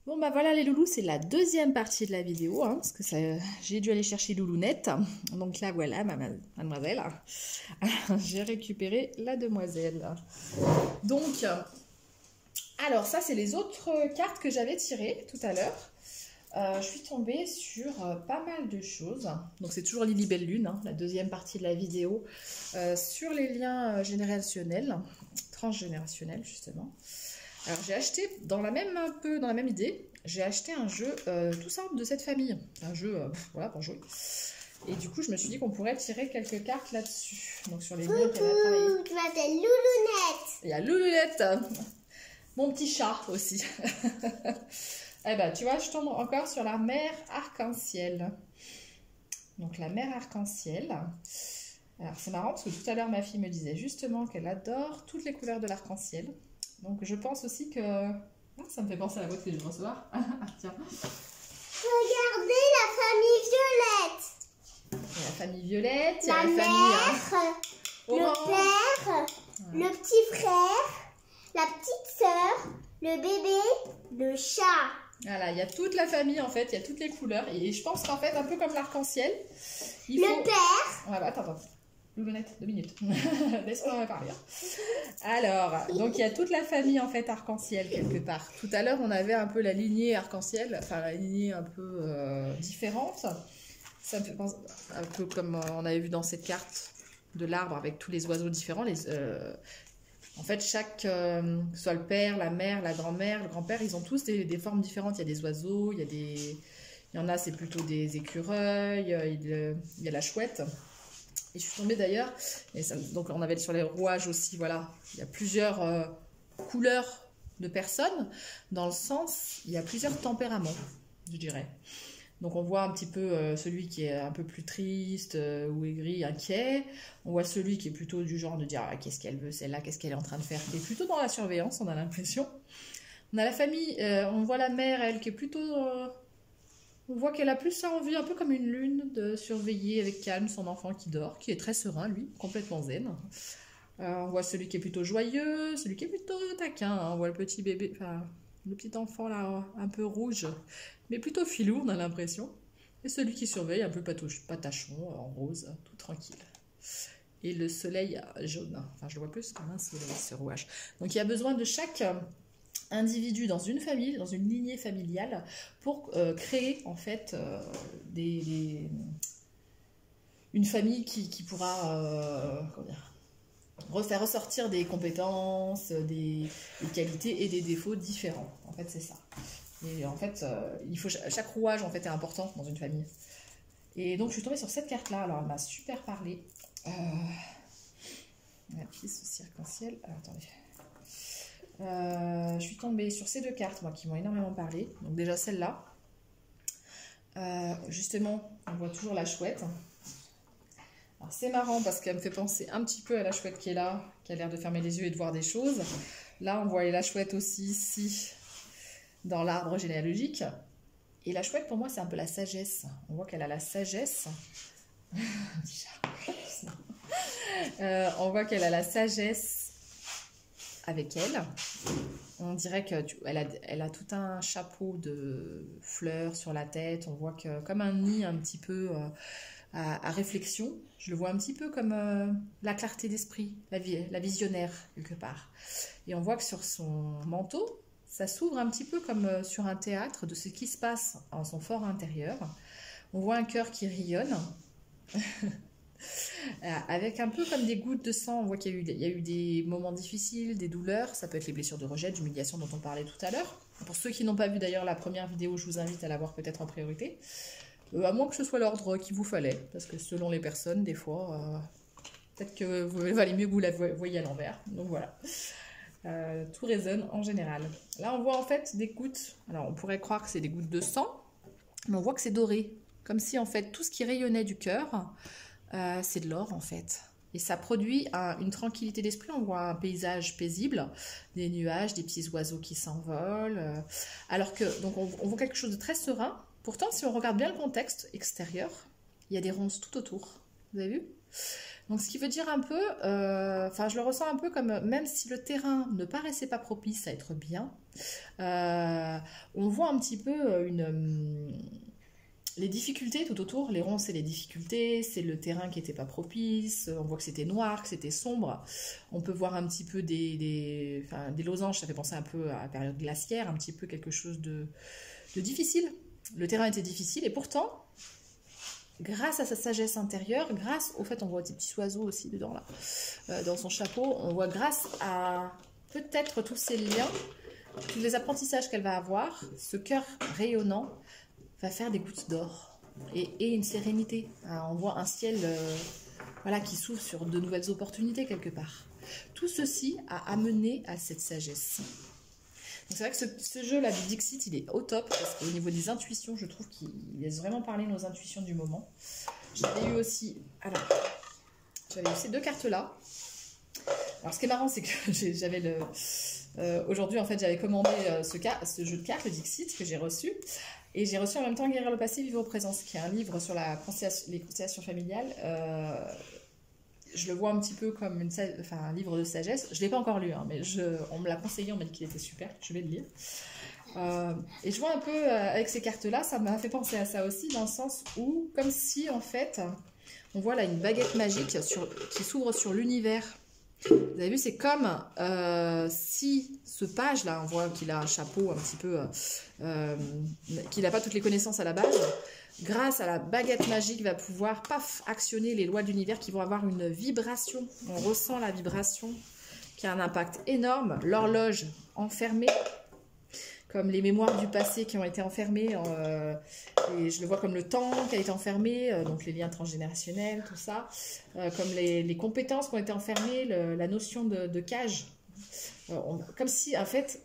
Bon bah voilà les loulous, c'est la deuxième partie de la vidéo, hein, parce que j'ai dû aller chercher Loulounette. Donc là voilà, mademoiselle, j'ai récupéré la demoiselle. Donc, alors ça c'est les autres cartes que j'avais tirées tout à l'heure. Je suis tombée sur pas mal de choses. Donc c'est toujours Lily Belle Lune, hein, la deuxième partie de la vidéo, sur les liens générationnels, transgénérationnels justement. Alors j'ai acheté dans la même idée, j'ai acheté un jeu tout simple de cette famille, un jeu voilà pour jouer. Et du coup je me suis dit qu'on pourrait tirer quelques cartes là-dessus. Donc sur les liens qu'elle a travaillé. Je m'appelle Loulounette. Il y a Loulounette, mon petit chat aussi. Eh ben tu vois, je tombe encore sur la mère arc-en-ciel. Donc la mère arc-en-ciel. Alors c'est marrant parce que tout à l'heure ma fille me disait justement qu'elle adore toutes les couleurs de l'arc-en-ciel. Donc je pense aussi que... Ah, ça me fait penser à la boîte que je vais recevoir. Tiens. Regardez la famille Violette. Il y a la famille Violette, il y a la la mère, famille... le père, le petit frère, la petite sœur, le bébé, le chat. Voilà, il y a toute la famille en fait, il y a toutes les couleurs. Et je pense qu'en fait, un peu comme l'arc-en-ciel, le père. Ouais, bah, attends. Loulounette, 2 minutes. Laisse-moi parler. Alors, donc il y a toute la famille en fait arc-en-ciel quelque part. Tout à l'heure, on avait un peu la lignée arc-en-ciel, enfin la lignée un peu différente. Ça me fait penser un peu comme on avait vu dans cette carte de l'arbre avec tous les oiseaux différents. En fait, soit le père, la mère, la grand-mère, le grand-père, ils ont tous des formes différentes. Il y a des oiseaux, il y en a, c'est plutôt des écureuils, il y a la chouette. Et je suis tombée d'ailleurs, donc on avait sur les rouages aussi, voilà, il y a plusieurs couleurs de personnes, dans le sens, il y a plusieurs tempéraments, je dirais. Donc on voit un petit peu celui qui est un peu plus triste ou aigri, inquiet. On voit celui qui est plutôt du genre de dire ah, qu'est-ce qu'elle veut celle-là, qu'est-ce qu'elle est en train de faire, qui est plutôt dans la surveillance, on a l'impression. On a la famille, on voit la mère, elle, qui est plutôt... on voit qu'elle a plus ça envie, un peu comme une lune, de surveiller avec calme son enfant qui dort, qui est très serein, lui, complètement zen. On voit celui qui est plutôt joyeux, celui qui est plutôt taquin. Hein. On voit le petit bébé, enfin, le petit enfant là, un peu rouge, mais plutôt filou, on a l'impression. Et celui qui surveille, un peu patachon, en rose, tout tranquille. Et le soleil jaune. Enfin, je le vois plus comme un soleil, ce rouage. Donc, il y a besoin de chaque... individu dans une famille, dans une lignée familiale, pour créer en fait une famille qui pourra faire ressortir des compétences, des qualités et des défauts différents. En fait, c'est ça. Et en fait, chaque rouage en fait est important dans une famille. Et donc, je suis tombée sur cette carte-là. Alors, elle m'a super parlé. La pièce aussi arc-en-ciel. Alors, attendez. Je suis tombée sur ces deux cartes moi, qui m'ont énormément parlé. Donc déjà celle-là. Justement, on voit toujours la chouette. Alors c'est marrant parce qu'elle me fait penser un petit peu à la chouette qui est là, qui a l'air de fermer les yeux et de voir des choses. Là, on voit la chouette aussi ici, dans l'arbre généalogique. Et la chouette, pour moi, c'est un peu la sagesse. On voit qu'elle a la sagesse. On voit qu'elle a la sagesse avec elle. On dirait qu'elle a tout un chapeau de fleurs sur la tête. On voit que comme un nid un petit peu à réflexion. Je le vois un petit peu comme la clarté d'esprit, la visionnaire quelque part. Et on voit que sur son manteau, ça s'ouvre un petit peu comme sur un théâtre de ce qui se passe en son fort intérieur. On voit un cœur qui rayonne. Avec un peu comme des gouttes de sang, on voit qu'il y a eu des moments difficiles, des douleurs, ça peut être les blessures de rejet, d'humiliation dont on parlait tout à l'heure. Pour ceux qui n'ont pas vu d'ailleurs la première vidéo, je vous invite à la voir peut-être en priorité, à moins que ce soit l'ordre qu'il vous fallait, parce que selon les personnes, des fois, peut-être que vous valez mieux que vous la voyez à l'envers, donc voilà. Tout résonne en général. Là on voit en fait des gouttes, alors on pourrait croire que c'est des gouttes de sang, mais on voit que c'est doré, comme si en fait tout ce qui rayonnait du cœur, c'est de l'or en fait. Et ça produit une tranquillité d'esprit. On voit un paysage paisible, des nuages, des petits oiseaux qui s'envolent. Alors que, donc on voit quelque chose de très serein. Pourtant, si on regarde bien le contexte extérieur, il y a des ronces tout autour. Vous avez vu? Donc ce qui veut dire un peu, enfin je le ressens un peu comme, même si le terrain ne paraissait pas propice à être bien, on voit un petit peu les difficultés tout autour. Les ronds, c'est les difficultés, c'est le terrain qui n'était pas propice, on voit que c'était noir, que c'était sombre. On peut voir un petit peu des losanges, ça fait penser un peu à la période glaciaire, un petit peu quelque chose de difficile. Le terrain était difficile et pourtant, grâce à sa sagesse intérieure, grâce au fait, on voit des petits oiseaux aussi dedans là, dans son chapeau, on voit grâce à peut-être tous ces liens, tous les apprentissages qu'elle va avoir, ce cœur rayonnant va faire des gouttes d'or et une sérénité. On voit un ciel voilà, qui s'ouvre sur de nouvelles opportunités quelque part. Tout ceci a amené à cette sagesse. Donc c'est vrai que ce jeu-là du Dixit, il est au top, parce qu'au niveau des intuitions, je trouve qu'il laisse vraiment parler nos intuitions du moment. J'avais eu aussi, ces deux cartes-là. Alors ce qui est marrant, c'est que j'avais aujourd'hui, en fait, j'avais commandé ce jeu de cartes, le Dixit, que j'ai reçu. Et j'ai reçu en même temps Guérir le passé, vivre au présent, qui est un livre sur les constellations familiales. Je le vois un petit peu comme un livre de sagesse. Je ne l'ai pas encore lu, hein, mais on me l'a conseillé, on m'a dit qu'il était super, je vais le lire. Et je vois un peu, avec ces cartes-là, ça m'a fait penser à ça aussi, dans le sens où, comme si, en fait, on voit là une baguette magique qui s'ouvre sur l'univers. Vous avez vu, c'est comme si ce page-là, on voit qu'il a un chapeau un petit peu, qu'il n'a pas toutes les connaissances à la base, grâce à la baguette magique, va pouvoir, actionner les lois de l'univers qui vont avoir une vibration. On ressent la vibration qui a un impact énorme. L'horloge enfermée, comme les mémoires du passé qui ont été enfermées, et je le vois comme le temps qui a été enfermé, donc les liens transgénérationnels, tout ça, comme les compétences qui ont été enfermées, la notion de cage. Comme si, en fait,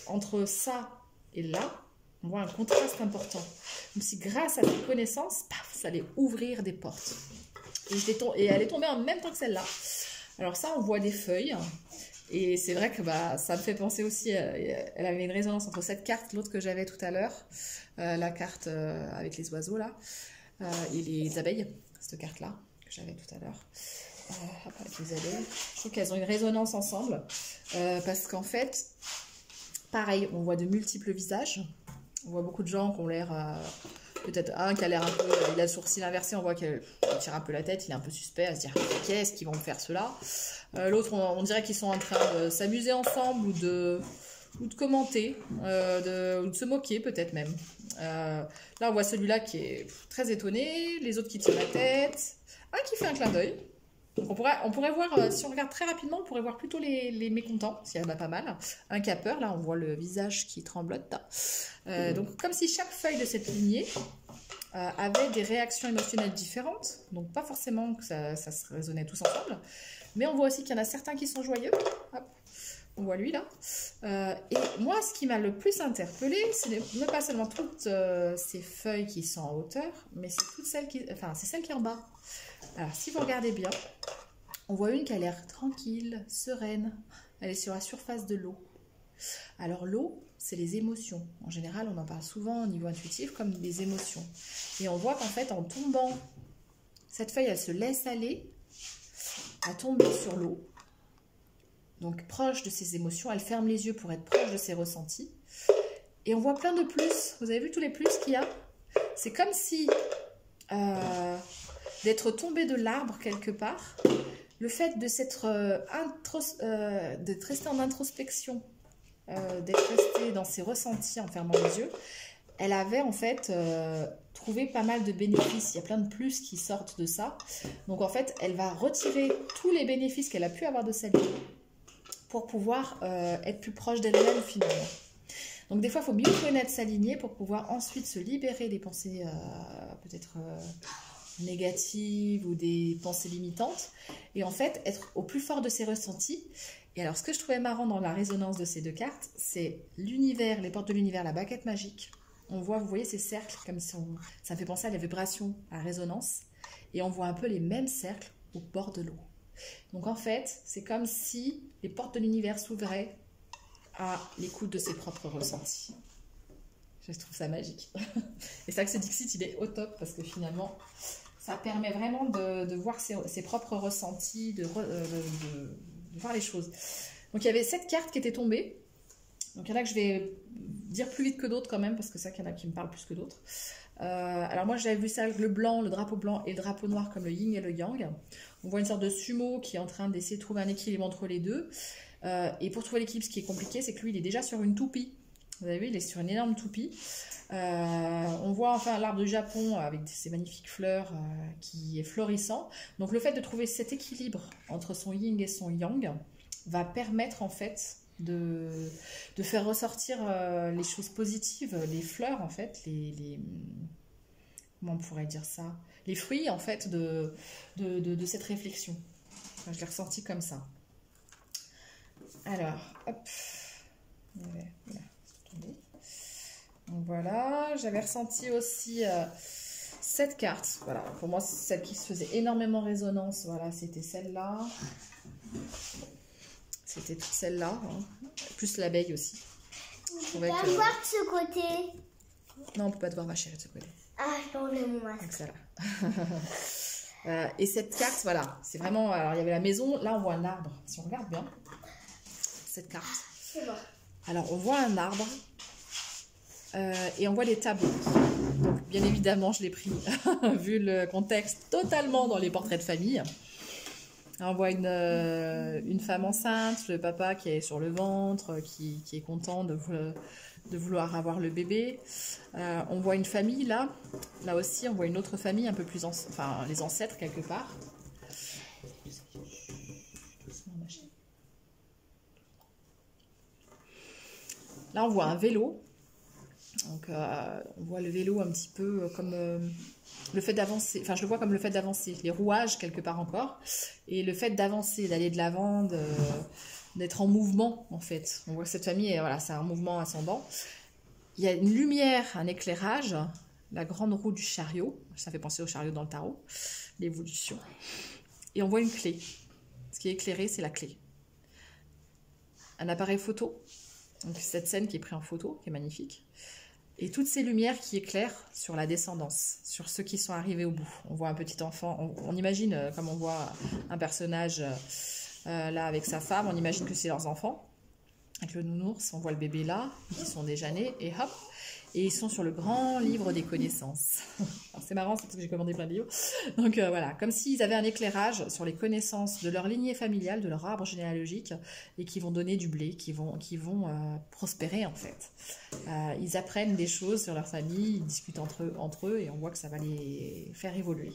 entre ça et là, on voit un contraste important. Comme si grâce à cette connaissance, ça allait ouvrir des portes. Et elle est tombée en même temps que celle-là. Alors ça, on voit des feuilles. Et c'est vrai que ça me fait penser aussi, elle avait une résonance entre cette carte, l'autre que j'avais tout à l'heure, la carte avec les oiseaux là, et les abeilles, cette carte-là que j'avais tout à l'heure, avec les abeilles. Je trouve qu'elles ont une résonance ensemble, parce qu'en fait, pareil, on voit de multiples visages. On voit beaucoup de gens qui ont l'air, peut-être un qui a l'air un peu, il a le sourcil inversé, on voit qu'il tire un peu la tête, il est un peu suspect à se dire qu'est-ce qu'ils vont me faire cela. L'autre, on dirait qu'ils sont en train de s'amuser ensemble ou de commenter, ou de se moquer peut-être même. Là, on voit celui-là qui est très étonné, les autres qui tirent la tête, un qui fait un clin d'œil. Donc on pourrait voir, si on regarde très rapidement, on pourrait voir plutôt les mécontents, s'il y en a pas mal. Un qui a peur, là on voit le visage qui tremblote. Donc comme si chaque feuille de cette lignée avait des réactions émotionnelles différentes, donc pas forcément que ça se résonnait tous ensemble, mais on voit aussi qu'il y en a certains qui sont joyeux. Hop, on voit lui là. Et moi, ce qui m'a le plus interpellée, c'est ne pas seulement toutes ces feuilles qui sont en hauteur, mais c'est toutes celles qui, c'est celle qui est en bas. Alors, si vous regardez bien, on voit une qui a l'air tranquille, sereine. Elle est sur la surface de l'eau. Alors, l'eau, c'est les émotions. En général, on en parle souvent au niveau intuitif comme des émotions. Et on voit qu'en fait, en tombant, cette feuille, elle se laisse aller à tomber sur l'eau. Donc, proche de ses émotions. Elle ferme les yeux pour être proche de ses ressentis. Et on voit plein de plus. Vous avez vu tous les plus qu'il y a? C'est comme si... d'être tombé de l'arbre quelque part, le fait de d'être resté en introspection, d'être resté dans ses ressentis en fermant les yeux, elle avait en fait trouvé pas mal de bénéfices. Il y a plein de plus qui sortent de ça. Donc en fait, elle va retirer tous les bénéfices qu'elle a pu avoir de sa vie pour pouvoir être plus proche d'elle-même finalement. Donc des fois, il faut mieux connaître sa lignée pour pouvoir ensuite se libérer des pensées peut-être... négatives ou des pensées limitantes, et en fait être au plus fort de ses ressentis. Et alors ce que je trouvais marrant dans la résonance de ces deux cartes, c'est l'univers, les portes de l'univers, la baguette magique. On voit, vous voyez ces cercles comme ça me fait penser à la vibration, à la résonance, et on voit un peu les mêmes cercles au bord de l'eau. Donc en fait, c'est comme si les portes de l'univers s'ouvraient à l'écoute de ses propres ressentis. Je trouve ça magique. Et c'est vrai que ce Dixit, il est au top parce que finalement, Ça permet vraiment de voir ses propres ressentis, de voir les choses. Donc il y avait 7 cartes qui étaient tombées. Donc il y en a que je vais dire plus vite que d'autres quand même, parce que c'est vrai qu'il y en a qui me parlent plus que d'autres. Alors moi j'avais vu ça avec le blanc, le drapeau blanc et le drapeau noir comme le yin et le yang. On voit une sorte de sumo qui est en train d'essayer de trouver un équilibre entre les deux. Et pour trouver l'équilibre, ce qui est compliqué, c'est que lui il est déjà sur une toupie. Vous avez vu, il est sur une énorme toupie. On voit enfin l'arbre du Japon avec ces magnifiques fleurs qui est florissant. Donc le fait de trouver cet équilibre entre son yin et son yang va permettre en fait de faire ressortir les choses positives, les fleurs en fait, comment on pourrait dire ça, les fruits en fait de cette réflexion. Enfin, je l'ai ressenti comme ça. Alors, hop, donc voilà, j'avais ressenti aussi cette carte. Voilà, pour moi, celle qui se faisait énormément résonance, voilà, c'était celle-là. C'était toute celle-là, hein. Plus l'abeille aussi. On peut pas voir de ce côté. Non, on peut pas te voir, ma chérie, de ce côté. Ah, je peux enlever mon masque. Donc ça là. Et cette carte, voilà, c'est vraiment... Alors, il y avait la maison, là, on voit un arbre. Si on regarde bien, cette carte. C'est bon. Alors, on voit un arbre et on voit des tableaux. Donc, bien évidemment, je l'ai pris, vu le contexte, totalement dans les portraits de famille. On voit une femme enceinte, le papa qui est sur le ventre, qui est content de vouloir avoir le bébé. On voit une famille là aussi, on voit une autre famille un peu plus, enfin les ancêtres quelque part. Là on voit un vélo. Donc on voit le vélo un petit peu comme le fait d'avancer, enfin je le vois comme le fait d'avancer, les rouages quelque part encore, et le fait d'avancer, d'aller de l'avant, d'être en mouvement en fait. On voit que cette famille, voilà, c'est un mouvement ascendant. Il y a une lumière, un éclairage, la grande roue du chariot, ça fait penser au chariot dans le tarot, l'évolution. Et on voit une clé. Ce qui est éclairé, c'est la clé. Un appareil photo, donc cette scène qui est prise en photo, qui est magnifique. Et toutes ces lumières qui éclairent sur la descendance, sur ceux qui sont arrivés au bout. On voit un petit enfant, on imagine, comme on voit un personnage là avec sa femme, on imagine que c'est leurs enfants. Avec le nounours, on voit le bébé là, qui sont déjà nés, et hop, et ils sont sur le grand livre des connaissances. C'est marrant, c'est parce que j'ai commandé plein de livres. Donc voilà, comme s'ils avaient un éclairage sur les connaissances de leur lignée familiale, de leur arbre généalogique, et qui vont donner du blé, qui vont prospérer en fait. Ils apprennent des choses sur leur famille, ils discutent entre eux, et on voit que ça va les faire évoluer.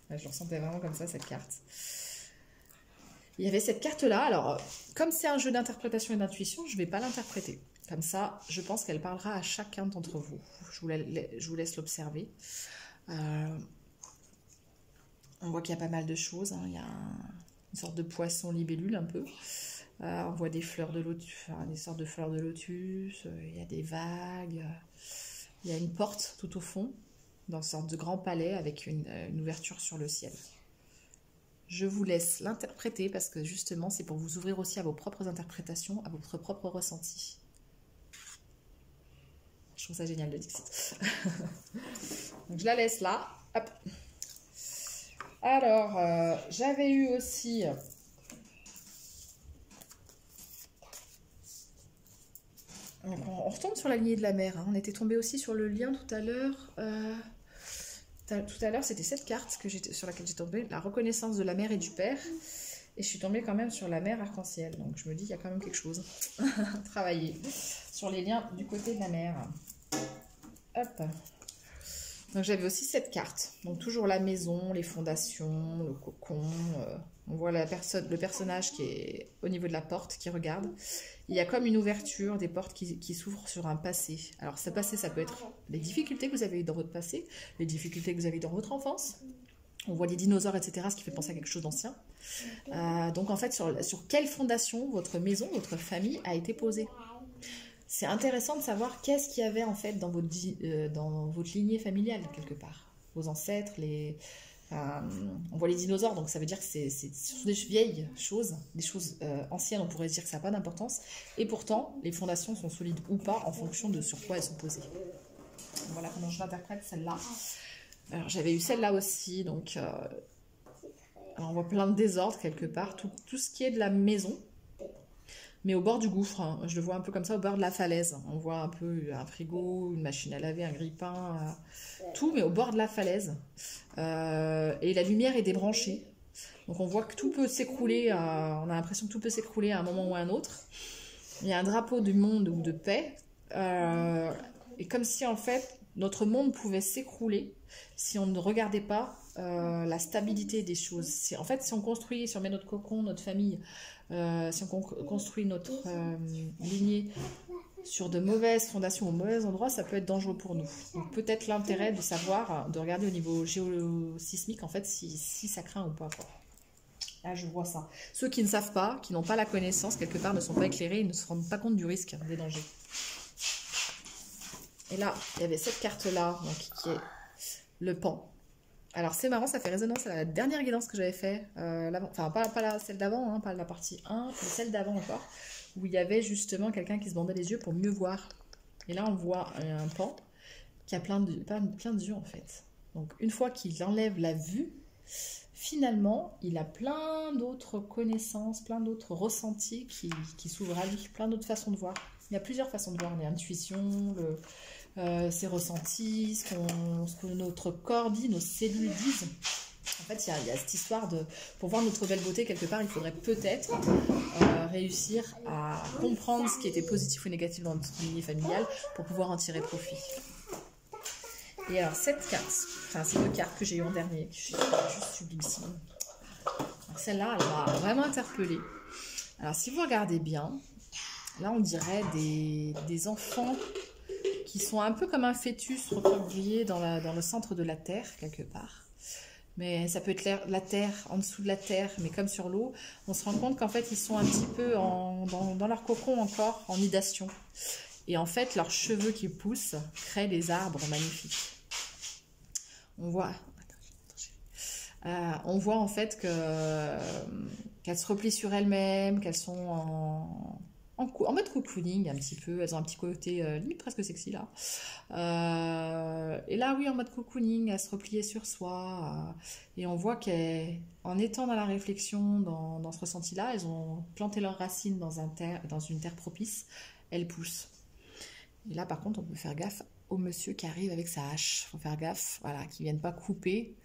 Là, je le ressentais vraiment comme ça, cette carte. Il y avait cette carte-là, alors comme c'est un jeu d'interprétation et d'intuition, je ne vais pas l'interpréter. Comme ça, je pense qu'elle parlera à chacun d'entre vous. Je vous laisse l'observer. On voit qu'il y a pas mal de choses. Hein. Il y a une sorte de poisson libellule un peu. On voit des fleurs de lotus, enfin, des sortes de fleurs de lotus. Il y a des vagues. Il y a une porte tout au fond, dans une sorte de grand palais avec une ouverture sur le ciel. Je vous laisse l'interpréter parce que justement, c'est pour vous ouvrir aussi à vos propres interprétations, à votre propre ressenti. Je trouve ça génial, le Dixit. Donc, je la laisse là. Hop. Alors, j'avais eu aussi... Donc, on retombe sur la lignée de la mer. Hein. On était tombé aussi sur le lien tout à l'heure. Tout à l'heure, c'était cette carte sur laquelle j'ai tombé, la reconnaissance de la mère et du père. Et je suis tombée quand même sur la mer arc-en-ciel. Donc je me dis qu'il y a quand même quelque chose à travailler sur les liens du côté de la mer. Hop. Donc j'avais aussi cette carte. Donc toujours la maison, les fondations, le cocon. On voit le personnage qui est au niveau de la porte, qui regarde. Il y a comme une ouverture, des portes qui s'ouvrent sur un passé. Alors ce passé, ça peut être les difficultés que vous avez eues dans votre passé, les difficultés que vous avez eues dans votre enfance. On voit des dinosaures, etc., ce qui fait penser à quelque chose d'ancien. Donc en fait, sur quelle fondation votre maison, votre famille a été posée. C'est intéressant de savoir qu'est-ce qu'il y avait en fait dans votre lignée familiale, quelque part. Vos ancêtres, on voit les dinosaures, donc ça veut dire que c'est des vieilles choses, des choses anciennes, on pourrait se dire que ça n'a pas d'importance. Et pourtant, les fondations sont solides ou pas en fonction de sur quoi elles sont posées. Voilà comment je l'interprète, celle-là. Alors j'avais eu celle-là aussi, donc alors, on voit plein de désordre quelque part, tout ce qui est de la maison, mais au bord du gouffre, hein. Je le vois un peu comme ça, au bord de la falaise. On voit un peu un frigo, une machine à laver, un grille-pain, tout, mais au bord de la falaise. Et la lumière est débranchée. Donc on voit que tout peut s'écrouler, on a l'impression que tout peut s'écrouler à un moment ou à un autre. Il y a un drapeau du monde ou de paix, et comme si en fait notre monde pouvait s'écrouler si on ne regardait pas la stabilité des choses. En fait, si on construit, si on met notre cocon, notre famille, si on construit notre lignée sur de mauvaises fondations, au mauvais endroit, ça peut être dangereux pour nous. Donc peut-être l'intérêt de savoir, de regarder au niveau géosismique, en fait, si ça craint ou pas, quoi. Là, je vois ça. Ceux qui ne savent pas, qui n'ont pas la connaissance, quelque part, ne sont pas éclairés, ils ne se rendent pas compte du risque, des dangers. Et là, il y avait cette carte-là, donc qui est le pan. Alors, c'est marrant, ça fait résonance à la dernière guidance que j'avais fait, enfin, pas celle d'avant, hein, pas la partie 1, mais celle d'avant encore, où il y avait justement quelqu'un qui se bandait les yeux pour mieux voir. Et là, on voit un pan qui a plein de yeux, en fait. Donc, une fois qu'il enlève la vue, finalement, il a plein d'autres connaissances, plein d'autres ressentis qui s'ouvrent à lui, plein d'autres façons de voir. Il y a plusieurs façons de voir, l'intuition, ses ressentis, ce que notre corps dit, nos cellules disent. En fait, il y a cette histoire de... Pour voir notre belle beauté, quelque part, il faudrait peut-être réussir à comprendre ce qui était positif ou négatif dans notre lignée familiale pour pouvoir en tirer profit. Et alors, cette carte, enfin, ces deux cartes que j'ai eues en dernier, qui sont juste sublimissime. Celle-là, elle m'a vraiment interpellée. Alors, si vous regardez bien, là, on dirait des enfants qui sont un peu comme un fœtus recroquevillé dans le centre de la Terre, quelque part. Mais ça peut être la Terre, en dessous de la Terre, mais comme sur l'eau. On se rend compte qu'en fait, ils sont un petit peu dans leur cocon encore, en nidation. Et en fait, leurs cheveux qui poussent créent des arbres magnifiques. On voit en fait qu'elles se replient sur elles-mêmes, qu'elles sont en mode cocooning un petit peu. Elles ont un petit côté limite presque sexy là. Et là, oui, en mode cocooning, elles se repliaient sur soi. Et on voit qu'en étant dans la réflexion, dans ce ressenti-là, elles ont planté leurs racines dans une terre propice. Elles poussent. Et là, par contre, on peut faire gaffe au monsieur qui arrive avec sa hache. Il faut faire gaffe, voilà, qu'ils ne viennent pas couper.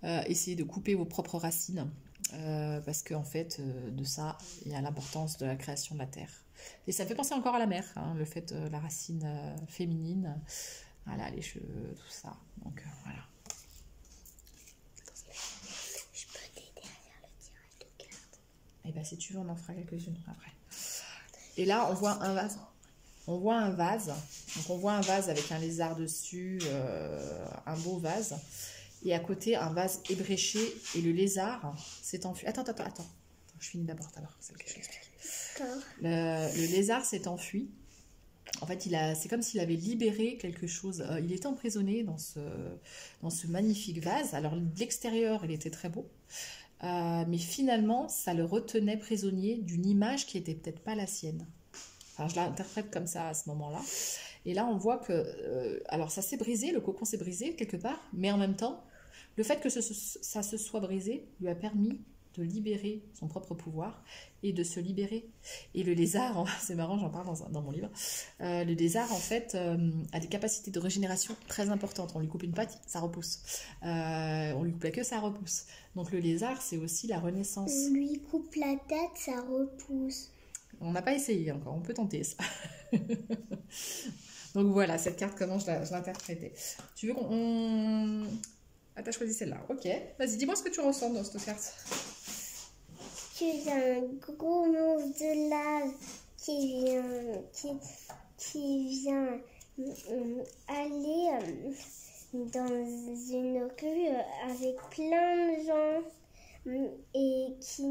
Essayez de couper vos propres racines. Parce qu'en fait, de ça, il y a l'importance de la création de la terre. Et ça me fait penser encore à la mer, hein, le fait de la racine féminine. Voilà, les cheveux, tout ça. Donc, voilà. Je peux t'aider à faire le tirage de cartes. Et bien, si tu veux, on en fera quelques-unes après. Et là, on voit un vase. On voit un vase. Donc, on voit un vase avec un lézard dessus, un beau vase. Et à côté, un vase ébréché. Et le lézard s'est enfui. Attends. Je finis d'abord, celle que je l'explique. Le lézard s'est enfui. En fait, c'est comme s'il avait libéré quelque chose. Il était emprisonné dans ce magnifique vase. Alors, de l'extérieur, il était très beau. Mais finalement, ça le retenait prisonnier d'une image qui n'était peut-être pas la sienne. Enfin, je l'interprète comme ça à ce moment-là. Et là, on voit que... alors, ça s'est brisé, le cocon s'est brisé quelque part, mais en même temps, le fait que ça se soit brisé lui a permis de libérer son propre pouvoir et de se libérer. Et le lézard, c'est marrant, j'en parle dans mon livre, le lézard, en fait, a des capacités de régénération très importantes. On lui coupe une patte, ça repousse. On lui coupe la queue, ça repousse. Donc, le lézard, c'est aussi la renaissance. On lui coupe la tête, ça repousse. On n'a pas essayé encore, on peut tenter ça. Donc voilà, cette carte, comment je l'interprétais. Tu veux qu'on... Ah, t'as choisi celle-là, ok. Vas-y, dis-moi ce que tu ressens dans cette carte. Il y a un gros monstre de lave qui vient aller dans une rue avec plein de gens et qui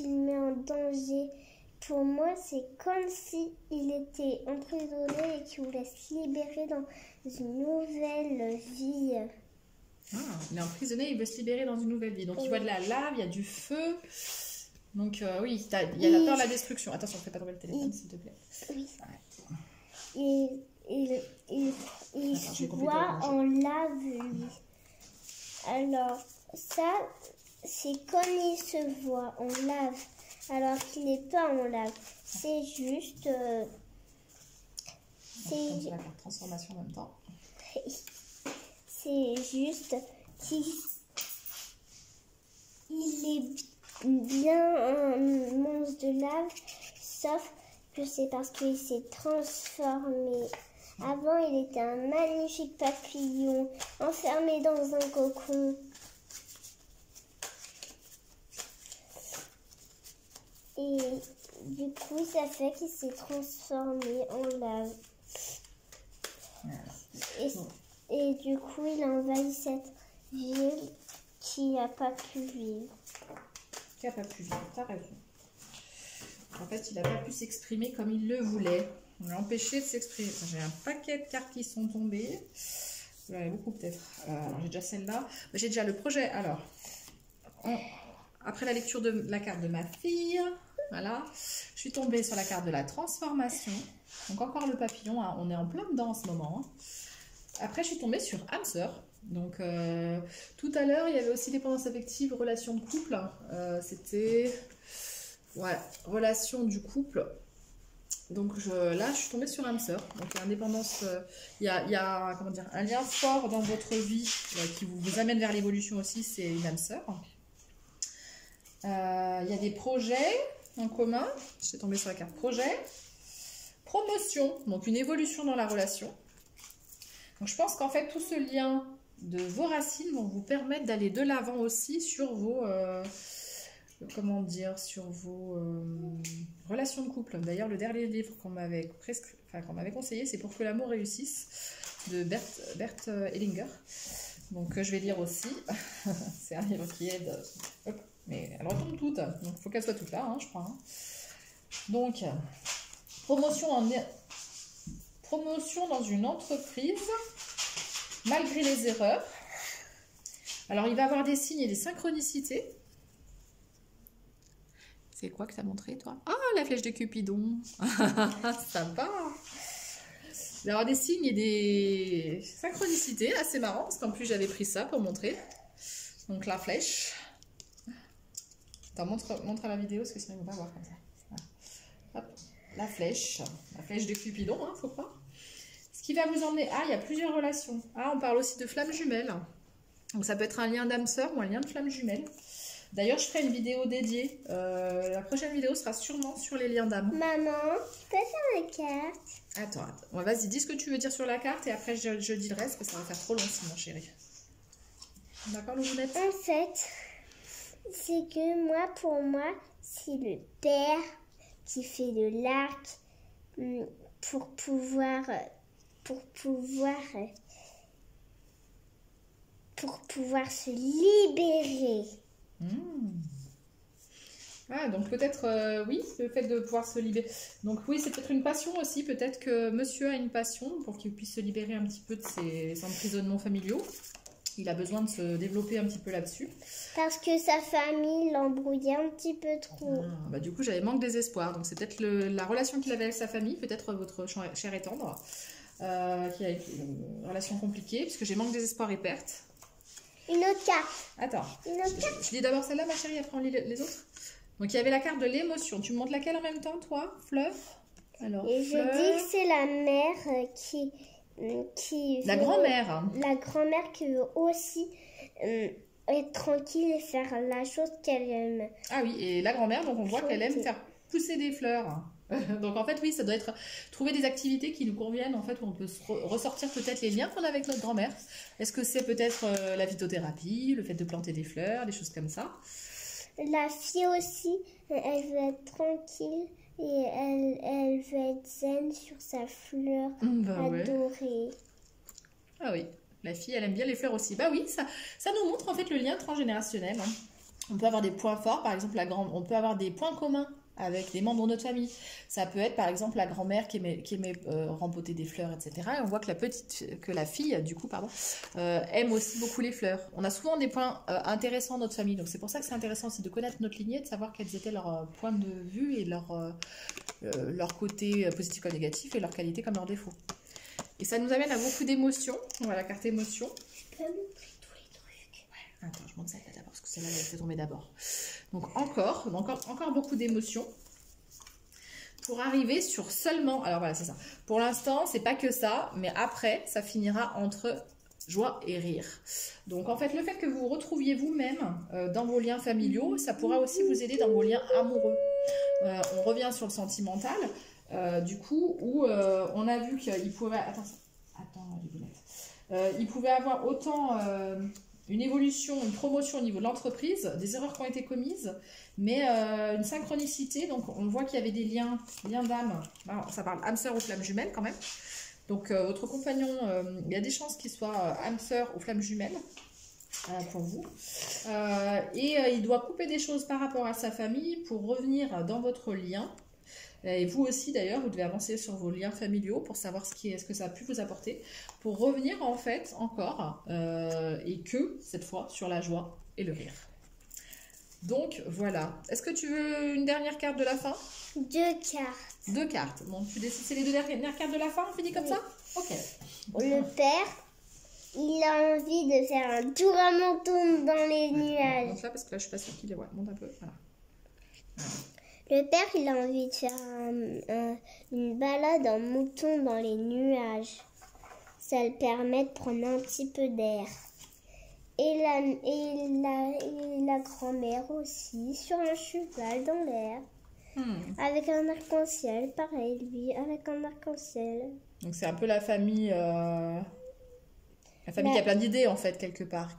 le met en danger. Pour moi, c'est comme s'il était emprisonné et qu'il voulait se libérer dans une nouvelle vie. Ah, il est emprisonné, il veut se libérer dans une nouvelle vie. Donc, il voit de la lave, il y a du feu. Donc, oui, il y a la peur de la destruction. Attention, ne fais pas tomber le téléphone, s'il te plaît. Oui. Ouais. Il se voit en lave, lui. Alors, ça, c'est quand il se voit en lave, alors qu'il n'est pas en lave. C'est juste... On va la carte transformation en même temps. c'est juste qu'il est bien un monstre de lave, sauf que c'est parce qu'il s'est transformé. Avant, il était un magnifique papillon enfermé dans un cocon. Et du coup, ça fait qu'il s'est transformé en lave. Et du coup, il a envahi cette ville qui n'a pas pu vivre. Qui n'a pas pu vivre, t'as raison. En fait, il n'a pas pu s'exprimer comme il le voulait. On l'a empêché de s'exprimer. J'ai un paquet de cartes qui sont tombées. Vous en avez beaucoup peut-être. J'ai déjà celle-là. J'ai déjà le projet. Alors, après la lecture de la carte de ma fille, voilà, je suis tombée sur la carte de la transformation. Donc encore le papillon, hein. On est en plein dedans en ce moment. Hein. Après, je suis tombée sur âme sœur. Donc, tout à l'heure, il y avait aussi dépendance affective, relation de couple. C'était... Ouais, relation du couple. Donc là, je suis tombée sur âme sœur. Donc l'indépendance, il y a comment dire, un lien fort dans votre vie qui vous amène vers l'évolution aussi, c'est une âme sœur. Il y a des projets en commun. Je suis tombée sur la carte projet. Promotion, donc une évolution dans la relation. Donc je pense qu'en fait, tout ce lien de vos racines vont vous permettre d'aller de l'avant aussi sur vos... comment dire, sur vos relations de couple. D'ailleurs, le dernier livre qu'on m'avait conseillé, c'est Pour que l'amour réussisse, de Bert Hellinger. Donc, je vais lire aussi. C'est un livre qui aide. Hop, mais elles retombent toutes. Donc, il faut qu'elles soient toutes là, hein, je crois. Hein. Donc, promotion dans une entreprise, malgré les erreurs. Alors, il va y avoir des signes et des synchronicités. C'est quoi que tu as montré, toi? Ah, la flèche de Cupidon. Sympa. Il va y avoir des signes et des synchronicités. Assez marrant, parce qu'en plus, j'avais pris ça pour montrer. Donc, la flèche. Attends, montre à la vidéo, parce que sinon, ils vont pas voir comme ça. Voilà. Hop, la flèche. La flèche de Cupidon, hein, faut pas. Ce qui va vous emmener... Ah, il y a plusieurs relations. Ah, on parle aussi de flammes jumelles. Donc, ça peut être un lien d'âme sœur ou un lien de flammes jumelles. D'ailleurs, je ferai une vidéo dédiée. La prochaine vidéo sera sûrement sur les liens d'âme. Maman, tu peux faire la carte? Attends. Ouais, vas-y, dis ce que tu veux dire sur la carte et après je dis le reste parce que ça va faire trop long sinon, chérie. D'accord, Loulounette? En fait, c'est que pour moi, c'est le père qui fait de l'arc pour pouvoir se libérer. Ah, donc peut-être, oui, le fait de pouvoir se libérer. Donc oui, c'est peut-être une passion aussi. Peut-être que monsieur a une passion pour qu'il puisse se libérer un petit peu de ses emprisonnements familiaux. Il a besoin de se développer un petit peu là-dessus. Parce que sa famille l'embrouillait un petit peu trop. Ah, bah du coup, j'avais manque désespoir. Donc c'est peut-être la relation qu'il avait avec sa famille, peut-être votre cher et tendre, qui a une relation compliquée, puisque j'ai manque désespoir et perte. Une autre carte. Attends, Une autre carte. je lis d'abord celle-là, ma chérie, après on lit les autres. Donc il y avait la carte de l'émotion. Tu me montres laquelle en même temps, toi, Fleur? Alors, et Fleur... je dis que c'est la mère qui la grand-mère. La grand-mère qui veut aussi être tranquille et faire la chose qu'elle aime. Ah oui, et la grand-mère, donc on voit qu'elle aime faire pousser des fleurs. Donc en fait, oui, ça doit être trouver des activités qui nous conviennent, en fait, où on peut ressortir peut-être les liens qu'on a avec notre grand-mère. Est-ce que c'est peut-être la phytothérapie, le fait de planter des fleurs, des choses comme ça? La fille aussi, elle veut être tranquille et elle veut être zen sur sa fleur adorée. Ouais. Ah oui, la fille, elle aime bien les fleurs aussi. Bah oui, ça nous montre en fait le lien transgénérationnel. Hein. On peut avoir des points forts, par exemple, on peut avoir des points communs avec des membres de notre famille. Ça peut être par exemple la grand-mère qui aimait rempoter des fleurs, etc. Et on voit que la fille, du coup, aime aussi beaucoup les fleurs. On a souvent des points intéressants dans notre famille. Donc c'est pour ça que c'est intéressant aussi de connaître notre lignée, de savoir quels étaient leurs points de vue et leur côté positif comme négatif et leurs qualités comme leurs défauts. Et ça nous amène à beaucoup d'émotions. On voit la carte émotion. Je peux montrer tous les trucs. Ouais, Attends, je monte celle-là d'abord, parce que celle-là, elle fait tomber d'abord. Donc encore beaucoup d'émotions. Pour arriver sur seulement... Alors voilà, c'est ça. Pour l'instant, c'est pas que ça, mais après, ça finira entre joie et rire. Donc en fait, le fait que vous retrouviez vous-même dans vos liens familiaux, ça pourra aussi vous aider dans vos liens amoureux. On revient sur le sentimental, du coup, où on a vu qu'il pouvait... Attends, les boulettes. Il pouvait avoir autant... une évolution, une promotion au niveau de l'entreprise, des erreurs qui ont été commises, mais une synchronicité. Donc, on voit qu'il y avait des liens d'âme. Ça parle âme sœur ou flamme jumelle quand même. Donc, votre compagnon, il y a des chances qu'il soit âme sœur ou flamme jumelle pour vous. Et il doit couper des choses par rapport à sa famille pour revenir dans votre lien. Et vous aussi d'ailleurs, vous devez avancer sur vos liens familiaux pour savoir ce que ça a pu vous apporter, pour revenir en fait encore, et que cette fois sur la joie et le rire. Donc voilà. Est-ce que tu veux une dernière carte de la fin? 2 cartes. 2 cartes. Bon, tu décides, c'est les 2 dernières cartes de la fin, on finit comme ça? Ok. Le père, il a envie de faire un tour à menton dans les nuages. Donc là, parce que là je suis pas sûre qu'il est... Ouais, monte un peu, voilà. Le père, il a envie de faire une balade en mouton dans les nuages. Ça le permet de prendre un petit peu d'air. Et la grand-mère aussi, sur un cheval dans l'air. Avec un arc-en-ciel, pareil, lui, avec un arc-en-ciel. Donc c'est un peu la famille... La famille qui a plein d'idées en fait, quelque part.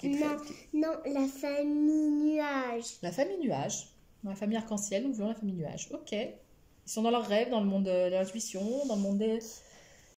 Non, la famille nuage. La famille nuage. Dans la famille arc-en-ciel, nous voulons la famille nuage. Ok. Ils sont dans leurs rêves, dans le monde de l'intuition, dans le monde